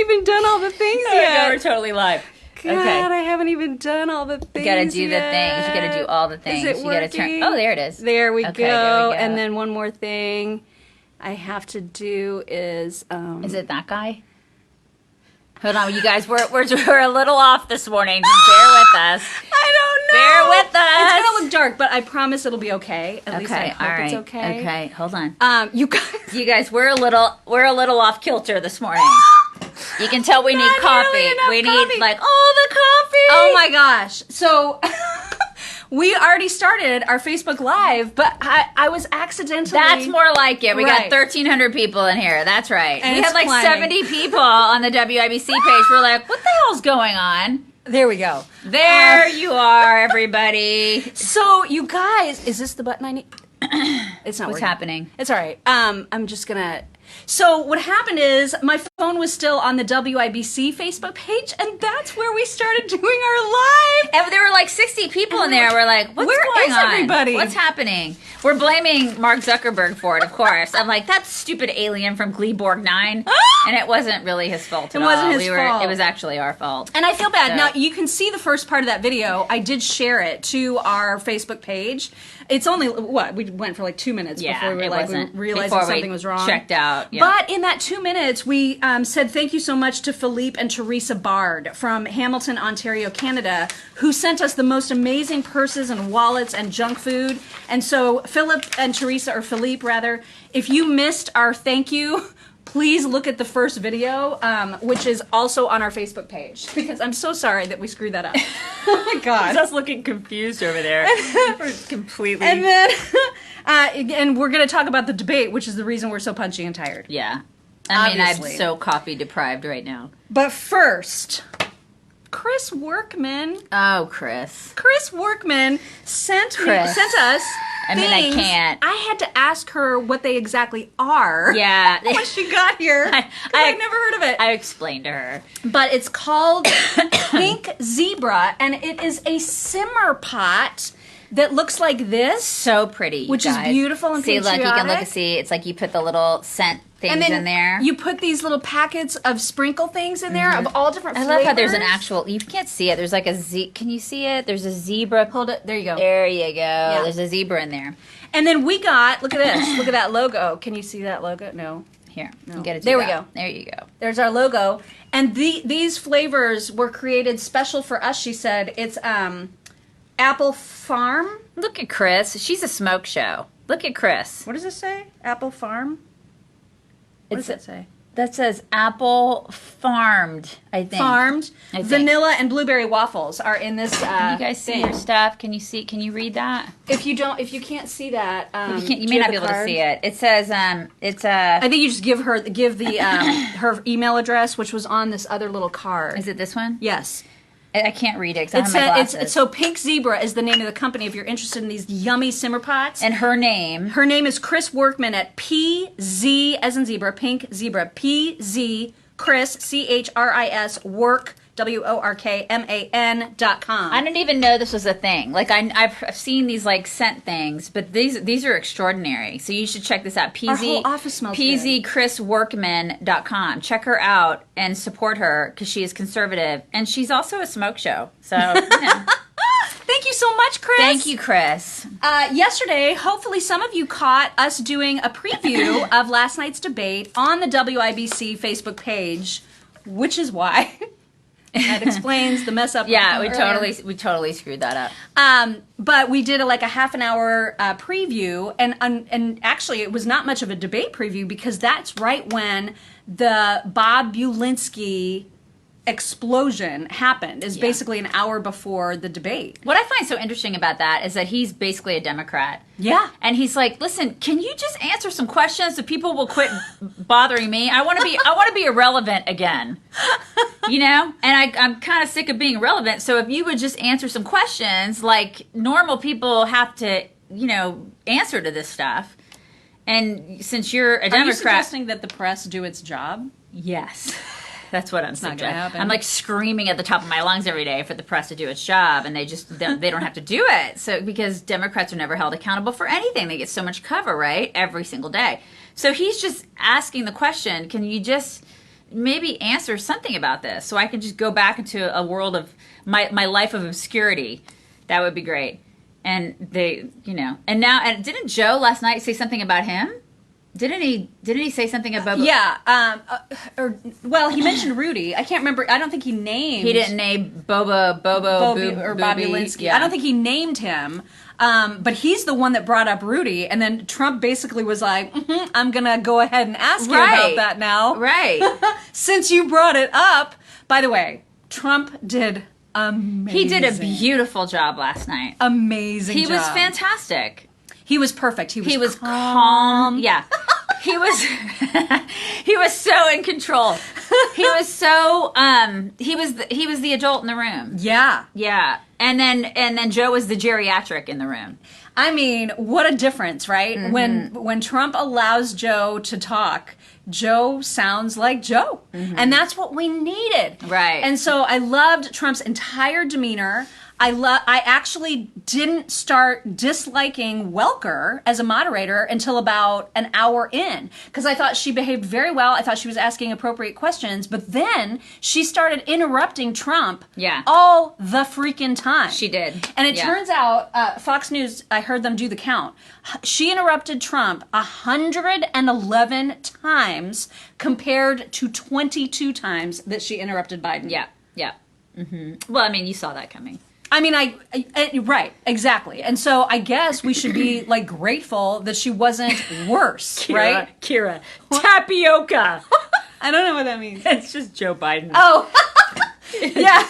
even done all the things No, yet. we're totally live. God, Okay. I haven't even done all the things. You gotta do yet. the things. You gotta do all the things. Is it you working? gotta turn. Oh, there it is. There we Okay, go. there we go. And then one more thing I have to do is. Is it that guy? Hold on, you guys. We're a little off this morning. Just bear with us. I don't know. Bear with us. It's gonna look dark, but I promise it'll be okay. At least I Okay, hope all right. it's okay. Okay, hold on. You guys. You guys, we're a little off kilter this morning. You can tell we need Not coffee. nearly enough We coffee. need like all the coffee. Oh my gosh. So we already started our Facebook Live, but I was accidentally. That's more like it. We Right. got 1,300 people in here. That's right. And we it's had like climbing. 70 people on the WIBC page. We're like, what the hell's going on? There we go. There you are, everybody. So you guys, is this the button I need? It's not What's working. happening? It's all right. I'm just gonna. So what happened is my phone was still on the WIBC Facebook page, and that's where we started doing our live. And there were like 60 people in there. We're like, what's Where going is on? everybody? What's happening? We're blaming Mark Zuckerberg for it, of course. I'm like, that stupid alien from Gleeborg 9. And it wasn't really his fault at all. It wasn't his fault. It was actually our fault. And I feel bad. So- Now, you can see the first part of that video. I did share it to our Facebook page. It's only, we went for like 2 minutes before we were it like, wasn't. we realized Before something we was wrong. checked out. Yeah. But in that 2 minutes, we said thank you so much to Philippe and Teresa Bard from Hamilton, Ontario, Canada, who sent us the most amazing purses and wallets and junk food. And so Philip and Teresa, or Philippe rather, if you missed our thank you, please look at the first video, which is also on our Facebook page, because I'm so sorry that we screwed that up. Oh my God. us looking confused over there. We're completely. And then, and we're going to talk about the debate, which is the reason we're so punchy and tired. Yeah. I mean, Obviously. I'm so coffee deprived right now. But first, Chris Workman. Oh, Chris. Chris Workman sent Chris. us. I mean, I things. can't. I had to ask her what they exactly are. Yeah. When she got here, I've never heard of it. I explained to her. But it's called Pink Zebra, and it is a simmer pot that looks like this. So pretty, you Which is guys. beautiful and see, look, you can look patriotic. and see. It's like you put the little scent things And then in there. you put these little packets of sprinkle things in there of all different I flavors. love how there's an actual. You can't see it. There's like a z. Can you see it? There's a zebra. Hold it. There you go. There you go. There's a zebra in there. And then we got, look at this. Look at that logo. Can you see that logo? No. Here, you get it. There we go. There you go. There's our logo. And these flavors were created special for us, she said. It's Apple Farm. Look at Chris. She's a smoke show. Look at Chris. What does it say? Apple Farm? What does it say? That says apple farmed, I think. Farmed. I think. Vanilla and blueberry waffles are in this Can you guys see thing. your stuff? Can you see? Can you read that? If you can't see that, You may not be able to see it. It says it's a. I think you just give the her email address, which was on this other little card. Is it this one? Yes. I can't read it because I have my glasses. So Pink Zebra is the name of the company if you're interested in these yummy simmer pots. And her name. Her name is Chris Workman at PZ, as in zebra, Pink Zebra, PZ, Chris, CHRIS, Work, WORKMAN.com. I didn't even know this was a thing. Like I've seen these like scent things, but these are extraordinary. So you should check this out. Our whole office smells good. PZChrisWorkman.com. Check her out and support her because she is conservative and she's also a smoke show. So Thank you so much, Chris. thank you, Chris. Yesterday, hopefully some of you caught us doing a preview of last night's debate on the WIBC Facebook page, which is why that explains the mess up. Yeah, from we earlier. totally screwed that up. But we did a half an hour preview, and actually it was not much of a debate preview because that's right when the Bob Bulinski explosion happened. Is basically an hour before the debate. What I find so interesting about that is that he's basically a Democrat. Yeah. And he's like, listen, can you just answer some questions so people will quit bothering me? I want to be irrelevant again. You know? And I'm kind of sick of being irrelevant. So if you would just answer some questions, like normal people have to, answer to this stuff. And since you're a Democrat. Are you suggesting that the press do its job? Yes. That's what I'm not gonna suggesting. happen. I'm like screaming at the top of my lungs every day for the press to do its job, and they don't have to do it. So because Democrats are never held accountable for anything, they get so much cover, right, every single day. So he's just asking the question: can you just maybe answer something about this so I can just go back into a world of my life of obscurity. That would be great. And they, and didn't Joe last night say something about him? Didn't he say something about? Yeah. He mentioned Rudy. I can't remember. I don't think he named. He didn't name Bobo, or Bobby Linsky. Yeah. I don't think he named him. But he's the one that brought up Rudy, and then Trump basically was like, I'm going to go ahead and ask you about that now. Right. Since you brought it up. By the way, Trump did amazing. He did a beautiful job last night. Amazing He job. was fantastic. He was perfect. He was calm. Yeah. He was he was so in control. He was so he was the adult in the room. Yeah. Yeah. And then Joe was the geriatric in the room. I mean, what a difference, right? Mm-hmm. When Trump allows Joe to talk, Joe sounds like Joe. Mm-hmm. And that's what we needed. Right. And so I loved Trump's entire demeanor. I actually didn't start disliking Welker as a moderator until about an hour in, because I thought she behaved very well. I thought she was asking appropriate questions, but then she started interrupting Trump all the freaking time. She did. And it turns out, Fox News, I heard them do the count. She interrupted Trump 111 times compared to 22 times that she interrupted Biden. Yeah, yeah. Mm-hmm. Well, I mean, you saw that coming. I mean, right, exactly. And so I guess we should be like grateful that she wasn't worse, right? Kira, tapioca. I don't know what that means. It's just Joe Biden. Oh, yeah.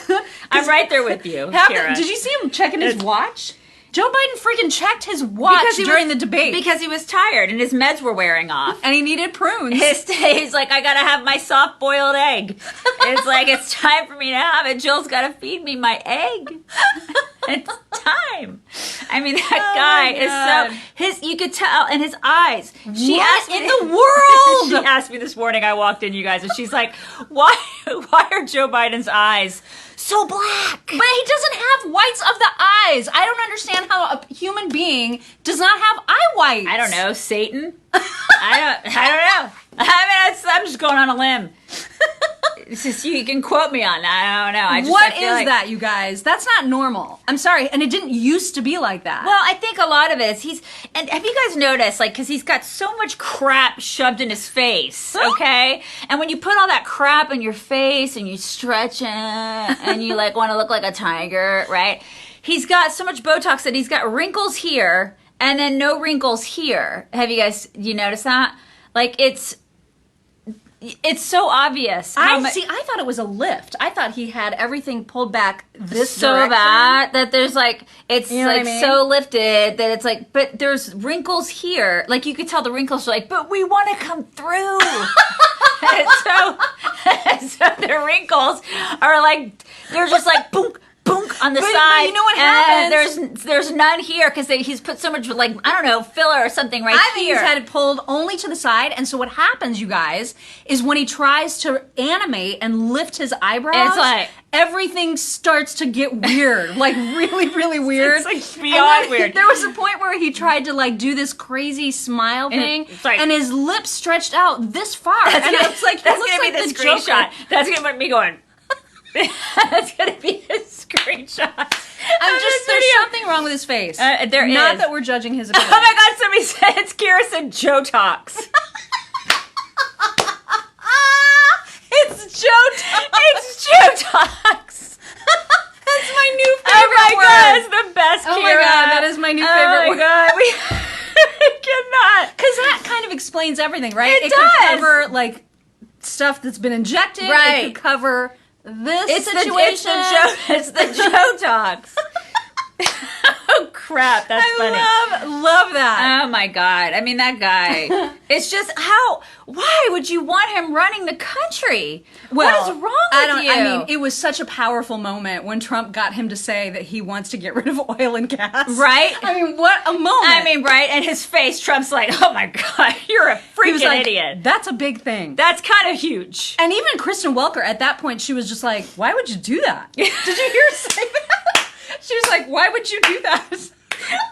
I'm right there with you, Kira. Did you see him checking his watch? Joe Biden freaking checked his watch during the debate. Because he was tired and his meds were wearing off. And he needed prunes. He's like, I gotta have my soft boiled egg. It's like, it's time for me to have it. Jill's gotta feed me my egg. It's time. I mean, that guy is so, you could tell in his eyes. She asked me, in the world? She asked me this morning, I walked in, you guys, and she's like, why are Joe Biden's eyes so black? But he doesn't have whites of the eyes. I don't understand how a human being does not have eye whites. I don't know. Satan? I don't know. I mean, I'm just going on a limb. It's just, you can quote me on that. I don't know. What is that, you guys? That's not normal. I'm sorry. And it didn't used to be like that. Well, I think a lot of it is and have you guys noticed, like, because he's got so much crap shoved in his face, okay? And when you put all that crap in your face and you stretch it and you, like, want to look like a tiger, right? He's got so much Botox that he's got wrinkles here and then no wrinkles here. Have you guys, noticed that? Like, it's so obvious. I thought it was a lift. I thought he had everything pulled back this direction. That there's like, it's so lifted that it's like, but there's wrinkles here. Like, you could tell the wrinkles are like, but we want to come through. so the wrinkles are like, they're just like, boom. Boonk on the side. But you know what happens? There's none here because he's put so much, like, I don't know, filler or something here. I think he's had it pulled only to the side, and so what happens, you guys, is when he tries to animate and lift his eyebrows, it's like, everything starts to get weird, like really, really weird. It's like beyond weird. There was a point where he tried to like do this crazy smile thing, and his lips stretched out this far. That's and gonna, it's like that's gonna be the screenshot. That's gonna be me going. That's gonna be a screenshot. There's something wrong with his face. There is. Not that we're judging his appearance. Oh my God! Somebody said it's Kira said Joe talks. It's Joe. It's Joe talks. That's my new favorite Oh my word. God! It's the best. Oh Kira. my God! That is my new favorite word. Oh my God! We cannot. Because that kind of explains everything, right? It could does. cover like stuff that's been injected. Right. It could cover this situation. It's the Joe talks. Oh crap, that's funny. I love that. Oh my God. I mean, that guy. It's just why would you want him running the country? Well, what is wrong with you? I mean, it was such a powerful moment when Trump got him to say that he wants to get rid of oil and gas. Right? I mean, what a moment. I mean, right? And his face, Trump's like, oh my God, you're a freaking idiot. That's a big thing. That's kind of huge. And even Kristen Welker, at that point, she was just like, why would you do that? Did you hear her say that? She was like, why would you do that? It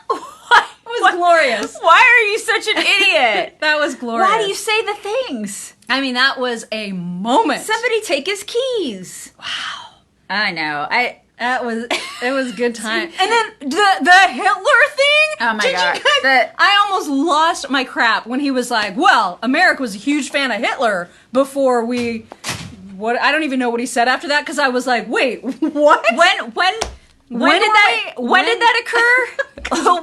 was was glorious. Why are you such an idiot? That was glorious. Why do you say the things? I mean, that was a moment. Somebody take his keys. Wow. I know. It was good time. And then the Hitler thing. Oh my God. I almost lost my crap when he was like, "Well, America was a huge fan of Hitler before we." What I don't even know what he said after that because I was like, "Wait, what? When did that occur?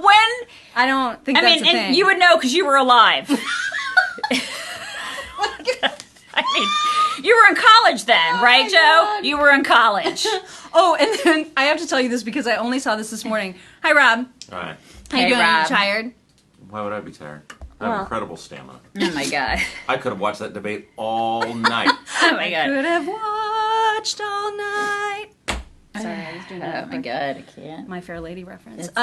When? I don't think that's a thing. And you would know because you were alive. I mean, you were in college then, right, Joe? God. You were in college. Oh, and then I have to tell you this because I only saw this morning. Hi, Rob. All right. How you doing? Rob. You tired? Why would I be tired? I have incredible stamina. Oh my God. I could have watched that debate all night. Oh my God. Could have watched all night. Sorry, I was doing Oh my God, I can't. My Fair Lady reference. It's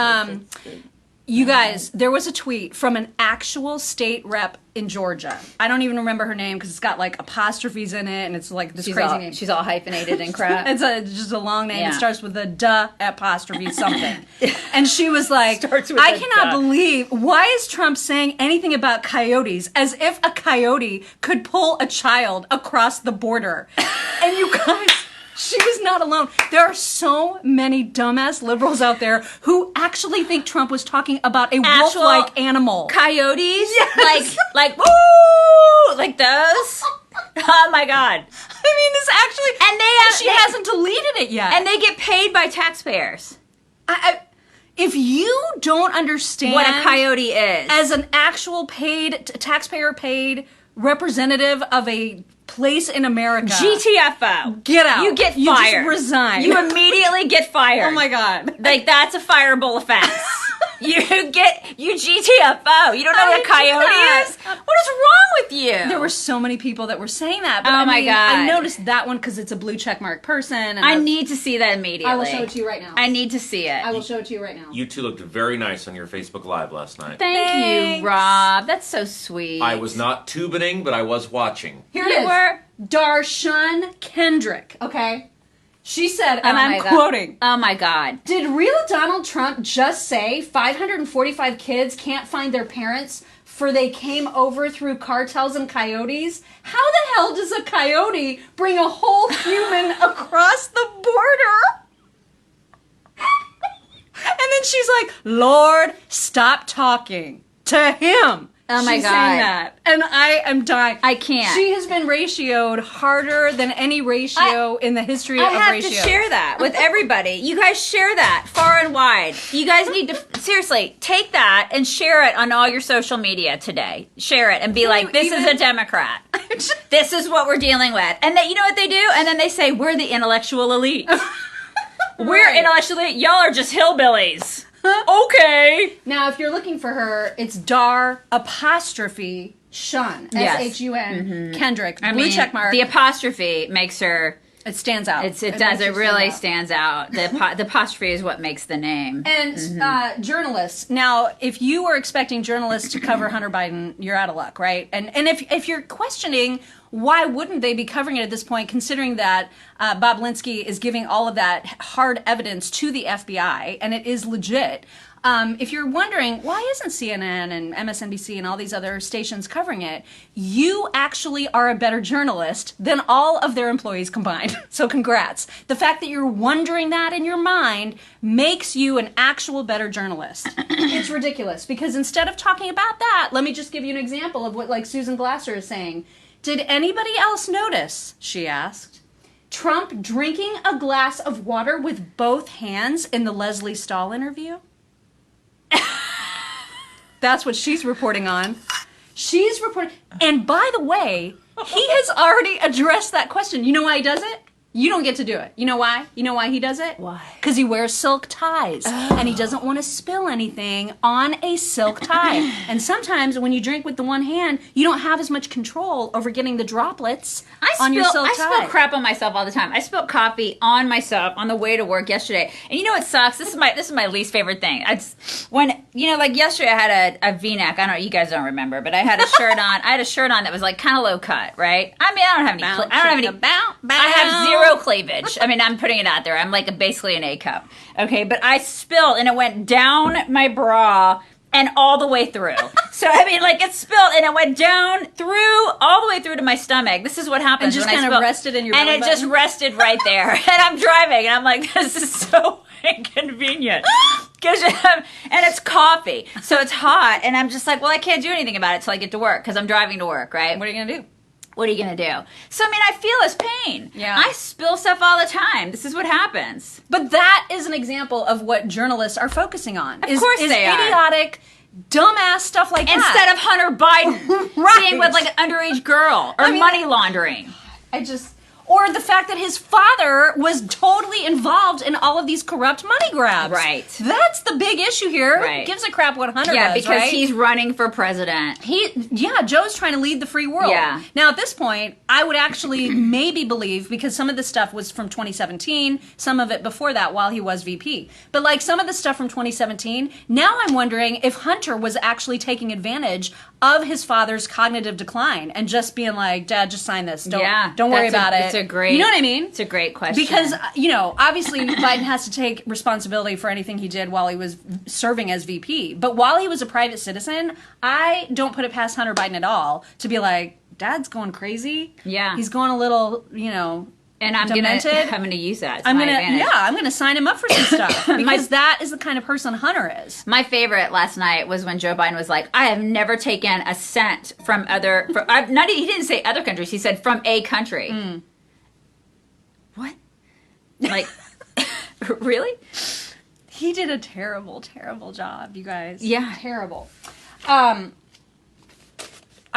You guys, there was a tweet from an actual state rep in Georgia. I don't even remember her name because it's got like apostrophes in it and it's like this crazy name. She's all hyphenated and crap. It's just a long name. Yeah. It starts with a duh apostrophe something. And she was like, Starts with I a cannot duh. believe, why is Trump saying anything about coyotes as if a coyote could pull a child across the border? And you guys... She was not alone. There are so many dumbass liberals out there who actually think Trump was talking about a Actual wolf-like animal. Coyotes? Yes. Like, woo! Like those? Oh my God. I mean, this actually... And she hasn't deleted it yet. And they get paid by taxpayers. If you don't understand... What a coyote is. As an actual taxpayer-paid representative of a place in America... GTFO. Get out. You get You fired. just resign. You immediately get fired. Oh my God. Like, that's a fireable offense. You GTFO. You don't know How what do a you do coyote that? is? What is wrong with you? There were so many people that were saying that. But Oh I my mean, God. I noticed that one because it's a blue checkmark person. And I need to see that immediately. I will show it to you right now. I need to see it. I will show it to you right now. You two looked very nice on your Facebook Live last night. Thank Thanks. you, Rob. That's so sweet. I was not tubining, but I was watching. Here You it is. were? Darshun Kendrick. Okay. She said, and Oh I'm my God. quoting, Oh my God. "Did real Donald Trump just say 545 kids can't find their parents for they came over through cartels and coyotes? How the hell does a coyote bring a whole human across the border?" And then she's like, "Lord, stop talking to him." Oh my She's God. saying that. And I am dying. I can't. She has been ratioed harder than any ratio in the history of I have ratios. to share that with everybody. You guys share that far and wide. You guys need to seriously take that and share it on all your social media today. Share it and be like, "This is a Democrat. This is what we're dealing with." And you know what they do? And then they say, "We're the intellectual elite. We're Right. intellectual elite. Y'all are just hillbillies." Okay. Now, if you're looking for her, it's Dar apostrophe Shun. Yes. S-H-U-N. Kendrick. I Blue mean, check mark. the apostrophe makes her. It stands out. It makes does. her It really stand stands out. The apostrophe is what makes the name. And journalists. Now, if you were expecting journalists to cover Hunter Biden, you're out of luck, right? And if you're questioning why wouldn't they be covering it at this point, considering that Bob Linsky is giving all of that hard evidence to the FBI, and it is legit. If you're wondering, why isn't CNN and MSNBC and all these other stations covering it, you actually are a better journalist than all of their employees combined. So congrats. The fact that you're wondering that in your mind makes you an actual better journalist. It's ridiculous, because instead of talking about that, let me just give you an example of what like Susan Glasser is saying. "Did anybody else notice," she asked, "Trump drinking a glass of water with both hands in the Leslie Stahl interview?" That's what she's reporting on. She's reporting. And by the way, he has already addressed that question. You know why he does it? You don't get to do it. You know why? You know why he does it? Why? Because he wears silk ties. And he doesn't want to spill anything on a silk tie. And sometimes when you drink with the one hand, you don't have as much control over getting the droplets on your silk tie. I spill crap on myself all the time. I spilled coffee on myself on the way to work yesterday. And you know what sucks? This is my least favorite thing. When like yesterday I had a V-neck. I don't know, you guys don't remember, but I had a shirt on. I had a shirt on that was like kind of low cut, right? I mean, I don't have any I have zero cleavage. I mean, I'm putting it out there. I'm like basically an A cup. Okay, but I spilled and it went down my bra and all the way through. So, I mean, like, it spilled, and it went down through, all the way through to my stomach. This is what happens And just when I kind of spill. rested in your And belly it just button? rested right there. And I'm driving, and I'm like, this is so inconvenient. And it's coffee, so it's hot, and I'm just like, well, I can't do anything about it till I get to work, because I'm driving to work, right? What are you going to do? What are you going to do? So, I mean, I feel his pain. Yeah. I spill stuff all the time. This is what happens. But that is an example of what journalists are focusing on. Of course they are. Idiotic, dumbass stuff like that. Instead of Hunter Biden Right. being with like an underage girl or I mean, money laundering. Or the fact that his father was totally involved in all of these corrupt money grabs. Right. That's the big issue here. Right. Who gives a crap what Hunter Yeah, does, because right? he's running for president. Joe's trying to lead the free world. Yeah. Now, at this point, I would actually maybe believe, because some of the stuff was from 2017, some of it before that while he was VP. But like some of the stuff from 2017, now I'm wondering if Hunter was actually taking advantage of his father's cognitive decline and just being like, Dad, just sign this. Don't worry about it. It's a great, you know what I mean? It's a great question. Because, obviously Biden has to take responsibility for anything he did while he was serving as VP. But while he was a private citizen, I don't put it past Hunter Biden at all to be like, Dad's going crazy. Yeah. He's going a little, and I'm demented. gonna use that. To my advantage. I'm gonna sign him up for some stuff because that is the kind of person Hunter is. My favorite last night was when Joe Biden was like, "I have never taken a cent from other." He didn't say other countries. He said from a country. What? Like, really? He did a terrible, terrible job, you guys. Yeah. Terrible.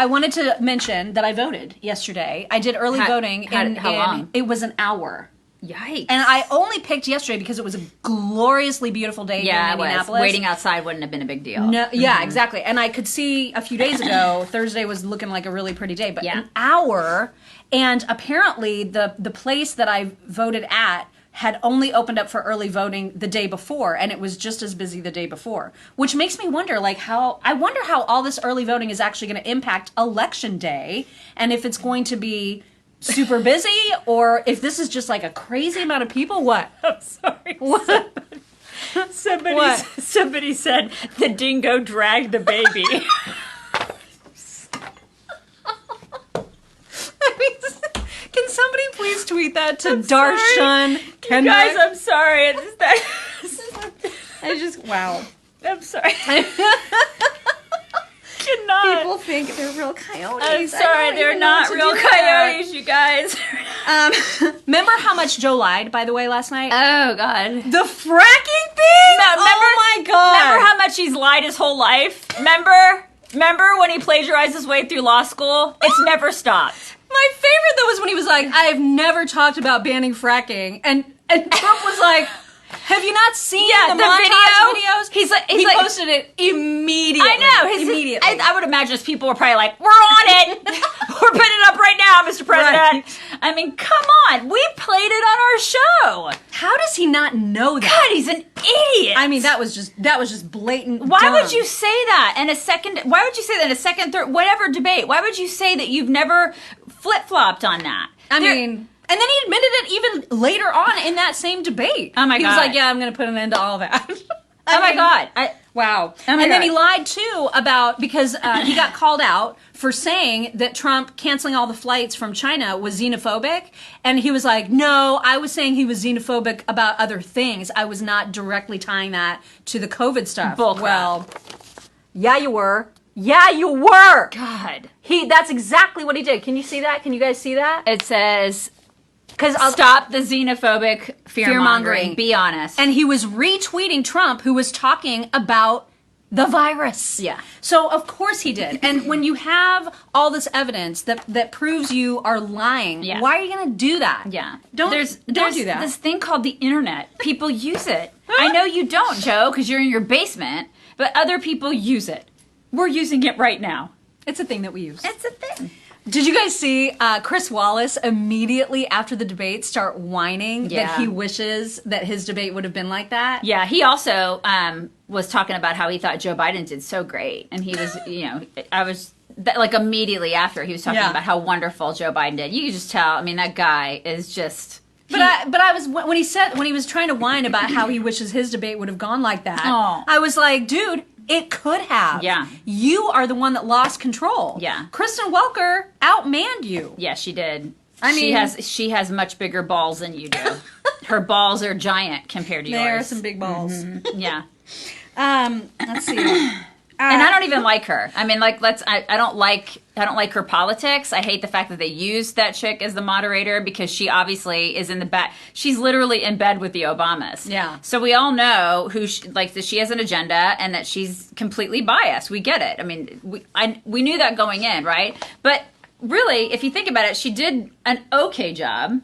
I wanted to mention that I voted yesterday. I did early voting. How long? It was an hour. Yikes. And I only picked yesterday because it was a gloriously beautiful day here in it was. Indianapolis. Waiting outside wouldn't have been a big deal. No, yeah, exactly. And I could see a few days ago, Thursday was looking like a really pretty day, but Yeah. an hour, and apparently the place that I voted at had only opened up for early voting the day before, and it was just as busy the day before, which makes me wonder, how all this early voting is actually going to impact Election Day, and if it's going to be super busy, or if this is just like a crazy amount of people. What? I'm sorry. What? Somebody said the dingo dragged the baby. Can somebody please tweet that to I'm sorry. Darshan Kendrick? Guys, I'm sorry. Wow. I'm sorry. Cannot. People think they're real coyotes. I'm sorry, they're not real coyotes, you guys. Remember how much Joe lied, by the way, last night? Oh, God. The fracking thing? Remember, oh my God. Remember how much he's lied his whole life? Remember when he plagiarized his way through law school? It's never stopped. My favorite, though, was when he was like, I've never talked about banning fracking. And Trump was like, have you not seen the montage videos? He posted it immediately. I know. Immediately. I would imagine his people were probably like, we're on it. We're putting it up right now, Mr. President. Right. I mean, come on. We played it on our show. How does he not know that? God, he's an idiot. I mean, that was just blatant. Why dumb. would you say that in a second? Why would you say that in a second, third, whatever debate? Why would you say that you've never flip-flopped on that? I mean, and then he admitted it even later on in that same debate. Oh my God. He was like, yeah, I'm going to put an end to all of that. Oh my God. Wow. Oh my And then God. he lied too because he got called out for saying that Trump canceling all the flights from China was xenophobic. And he was like, no, I was saying he was xenophobic about other things. I was not directly tying that to the COVID stuff. Bullcrap. Well, yeah, you were. Yeah, you were. God. That's exactly what he did. Can you see that? Can you guys see that? It says, Because stop the xenophobic fear-mongering. Be honest. And he was retweeting Trump, who was talking about the virus. Yeah. So of course he did. And when you have all this evidence that proves you are lying, Yeah. why are you going to do that? Yeah. Don't There's do that. this thing called the internet. People use it. I know you don't, Joe, because you're in your basement, but other people use it. We're using it right now. It's a thing that we use. It's a thing. Did you guys see Chris Wallace immediately after the debate start whining Yeah. that he wishes that his debate would have been like that? Yeah, he also was talking about how he thought Joe Biden did so great. And he was, immediately after, he was talking Yeah. about how wonderful Joe Biden did. You could just tell, I mean, that guy is just... But I was when he was trying to whine about how he wishes his debate would have gone like that. Oh. I was like, dude, It could have. Yeah. You are the one that lost control. Yeah. Kristen Welker outmanned you. Yeah, she did. I mean- she has much bigger balls than you do. Her balls are giant compared to There are yours. some big balls. Yeah. Let's see. And I don't even like her. I mean, like, I don't like her politics. I hate the fact that they used that chick as the moderator because she obviously is in the back. She's literally in bed with the Obamas. Yeah. So we all know that she has an agenda and that she's completely biased. We get it. I mean, we knew that going in, right? But really, if you think about it, she did an okay job.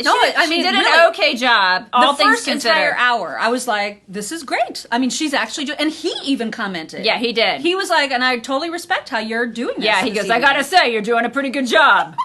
No, I mean, she did really, an okay job. All the things first considered. entire hour, I was like, "This is great." I mean, she's actually and he even commented. Yeah, he did. He was like, "And I totally respect how you're doing this." Yeah, he this goes, "I evening." gotta say, you're doing a pretty good job."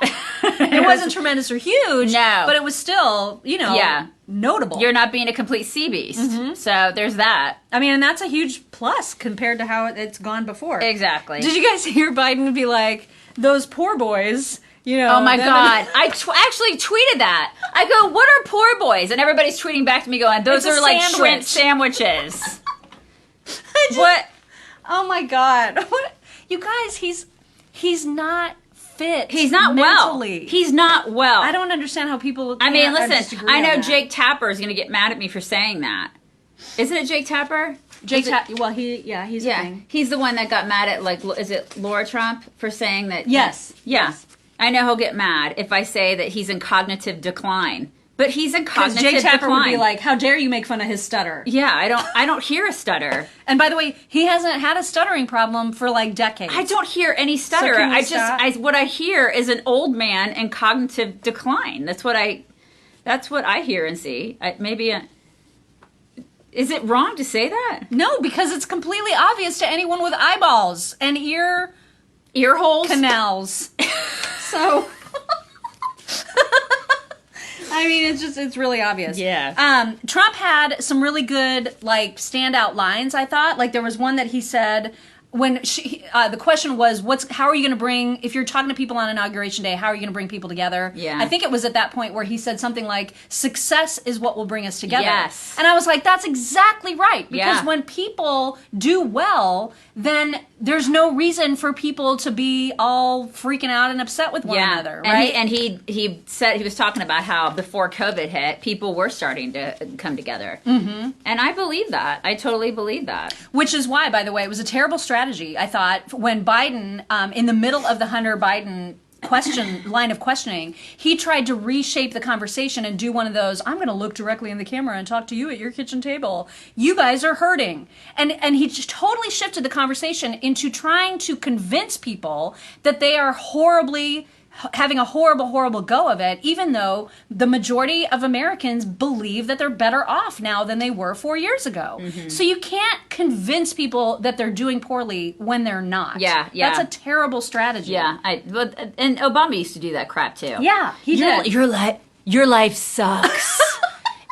It wasn't tremendous or huge, No. but it was still, Yeah. notable. You're not being a complete sea beast. So there's that. I mean, and that's a huge plus compared to how it's gone before. Exactly. Did you guys hear Biden be like, "Those poor boys"? Oh my God. I actually tweeted that. I go, what are poor boys? And everybody's tweeting back to me going, those It's a are like sandwich. shrimp sandwiches. What? Oh my God! What? You guys, he's not fit. He's not mentally. well. He's not well. I don't understand how people. I mean, can't listen, disagree I on know that. Jake Tapper is going to get mad at me for saying that. Isn't it Jake Tapper? Jake, Is it- well, he's a Yeah, thing. he's the one that got mad at, like, is it Laura Trump for saying that? Yes. Yeah. Yes. I know he'll get mad if I say that he's in cognitive decline. But he's in Because cognitive Jake Tapper decline. would be like, "How dare you make fun of his stutter?" Yeah, I don't hear a stutter. And by the way, he hasn't had a stuttering problem for like decades. I don't hear any stutter. can we I just stop? what I hear is an old man in cognitive decline. That's what I hear and see. Is it wrong to say that? No, because it's completely obvious to anyone with eyeballs and ear Ear holes? canals. So, I mean, it's really obvious. Yeah. Trump had some really good like standout lines. I thought like there was one that he said when the question was, how are you going to bring, if you're talking to people on Inauguration Day, how are you going to bring people together? Yeah. I think it was at that point where he said something like, success is what will bring us together. Yes. And I was like, that's exactly right. Because Yeah. when people do well, then there's no reason for people to be all freaking out and upset with one another, right? And he said, he was talking about how before COVID hit, people were starting to come together. Mm-hmm. And I believe that. I totally believe that. Which is why, by the way, it was a terrible strategy, I thought, when Biden, in the middle of the Hunter Biden line of questioning, he tried to reshape the conversation and do one of those, I'm going to look directly in the camera and talk to you at your kitchen table. You guys are hurting. And he just totally shifted the conversation into trying to convince people that they are having a horrible go of it, even though the majority of Americans believe that they're better off now than they were 4 years ago. Mm-hmm. So you can't convince people that they're doing poorly when they're not. Yeah. That's a terrible strategy. Yeah. And Obama used to do that crap too. Yeah, he did. Your life sucks.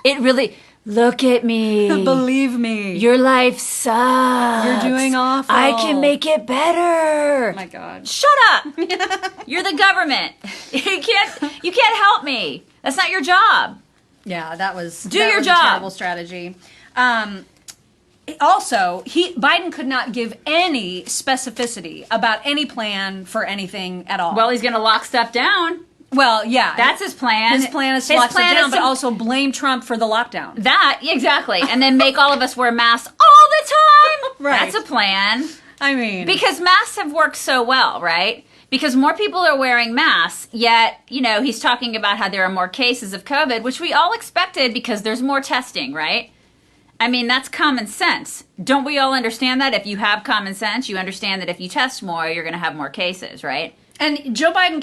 It really, look at me. Believe me. Your life sucks. You're doing awful. I can make it better. Oh my God. Shut up. You're the government. You can't help me. That's not your job. Yeah, that was your a job. terrible strategy. Also, Biden could not give any specificity about any plan for anything at all. Well, he's going to lock stuff down. Well, yeah. That's his plan. His plan is to lock stuff down, is but to- also blame Trump for the lockdown. That, exactly. And then make all of us wear masks all the time. Right. That's a plan. I mean, Because masks have worked so well, right? Because more people are wearing masks, yet, he's talking about how there are more cases of COVID, which we all expected because there's more testing, right? I mean, that's common sense. Don't we all understand that? If you have common sense, you understand that if you test more, you're going to have more cases, right? and Joe Biden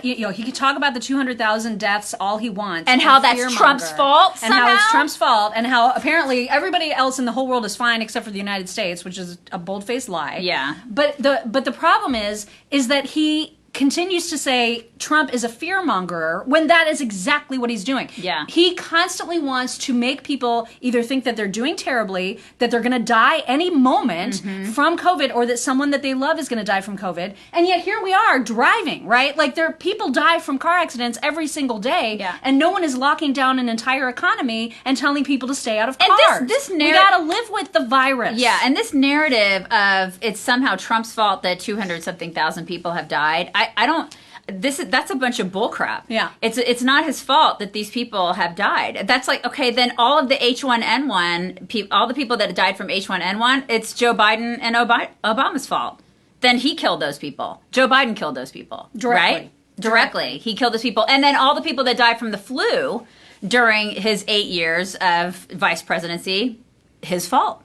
he can talk about the 200,000 deaths all he wants, And how that's fearmonger, Trump's fault and how it's somehow? Trump's fault, and how apparently everybody else in the whole world is fine except for the United States, which is a bold-faced lie. Yeah. But the problem is that he continues to say Trump is a fearmonger when that is exactly what he's doing. Yeah. He constantly wants to make people either think that they're doing terribly, that they're going to die any moment from COVID, or that someone that they love is going to die from COVID. And yet here we are driving, right? Like people die from car accidents every single day, Yeah. and no one is locking down an entire economy and telling people to stay out of And cars. this we got to live with the virus. Yeah, and this narrative of it's somehow Trump's fault that 200-something thousand people have died, I don't. That's a bunch of bullcrap. Yeah. It's not his fault that these people have died. That's like, okay, then all of the H1N1 all the people that died from H1N1, it's Joe Biden and Obama's fault. Then he killed those people. Joe Biden killed those people, Directly. right? Directly, he killed those people, and then all the people that died from the flu during his 8 years of vice presidency, his fault.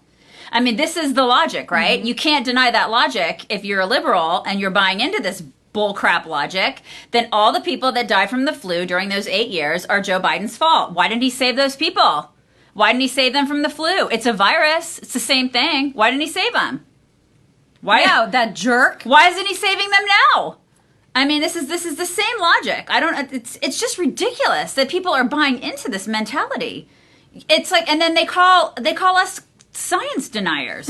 I mean, this is the logic, right? You can't deny that logic if you're a liberal and you're buying into this bullcrap logic. Then all the people that died from the flu during those 8 years are Joe Biden's fault. Why didn't he save those people? Why didn't he save them from the flu? It's a virus. It's the same thing. Why didn't he save them? Why? Yeah, that jerk. Why isn't he saving them now? I mean, this is the same logic. I don't. It's just ridiculous that people are buying into this mentality. It's like, and then they call us science deniers.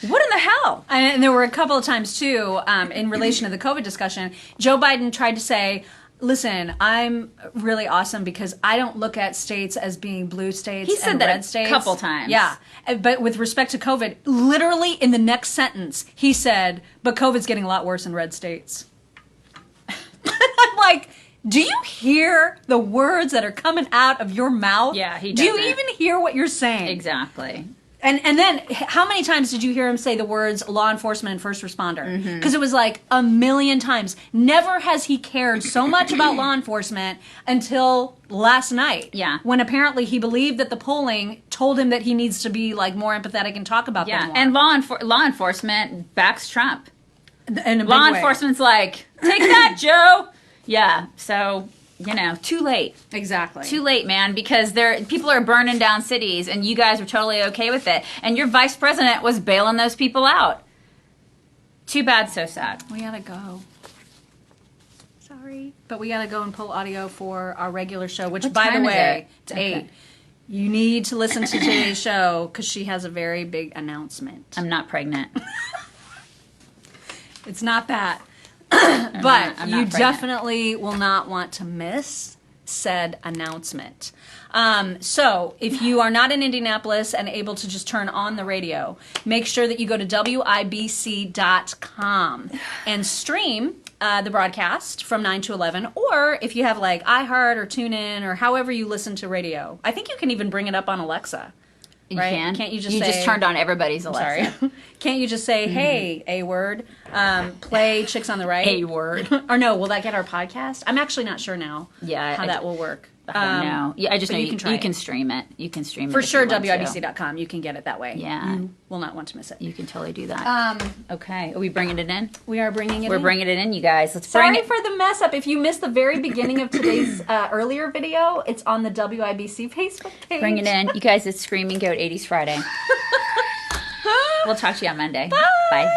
What in the hell? And there were a couple of times, too, in relation to the COVID discussion, Joe Biden tried to say, listen, I'm really awesome because I don't look at states as being blue states He said and that red a states. couple times. Yeah. But with respect to COVID, literally in the next sentence, he said, but COVID's getting a lot worse in red states. I'm like, do you hear the words that are coming out of your mouth? Yeah, he Do you doesn't. even hear what you're saying? Exactly. And then how many times did you hear him say the words law enforcement and first responder? Mm-hmm. Because it was like a million times. Never has he cared so much about law enforcement until last night. Yeah. When apparently he believed that the polling told him that he needs to be like more empathetic and talk about them Yeah, more. and law enforcement backs Trump. In a big Law way. enforcement's like, take that, Joe. Yeah, so too late. Exactly. Too late, man, because people are burning down cities, and you guys are totally okay with it. And your vice president was bailing those people out. Too bad, so sad. We gotta go. Sorry. But we gotta go and pull audio for our regular show, which, What by the time is way, it? it's Okay. 8. You need to listen to today's show because she has a very big announcement. I'm not pregnant. It's not that. I'm But not you pregnant. definitely will not want to miss said announcement. So if you are not in Indianapolis and able to just turn on the radio, make sure that you go to WIBC.com and stream the broadcast from 9 to 11. Or if you have like iHeart or TuneIn or however you listen to radio, I think you can even bring it up on Alexa. You Right? can. Can't you just You say- just turned on everybody's Alexa. Sorry. Can't you just say, hey, A-word, play Chicks on the Right? A-word. Or no, will that get our podcast? I'm actually not sure now Yeah, how that will work. I don't know. Yeah, I just but know you can try you it. can stream it. You can stream it For if sure, you want to. WIBC.com. You can get it that way. Yeah. You will not want to miss it. You can totally do that. Okay, are we bringing it in? We are bringing it We're in. bringing it in, you guys. Let's bring Sorry it. for the mess up. If you missed the very beginning of today's earlier video, it's on the WIBC Facebook page. Bring it in, you guys. It's Screaming Goat 80s Friday. We'll talk to you on Monday. Bye. Bye.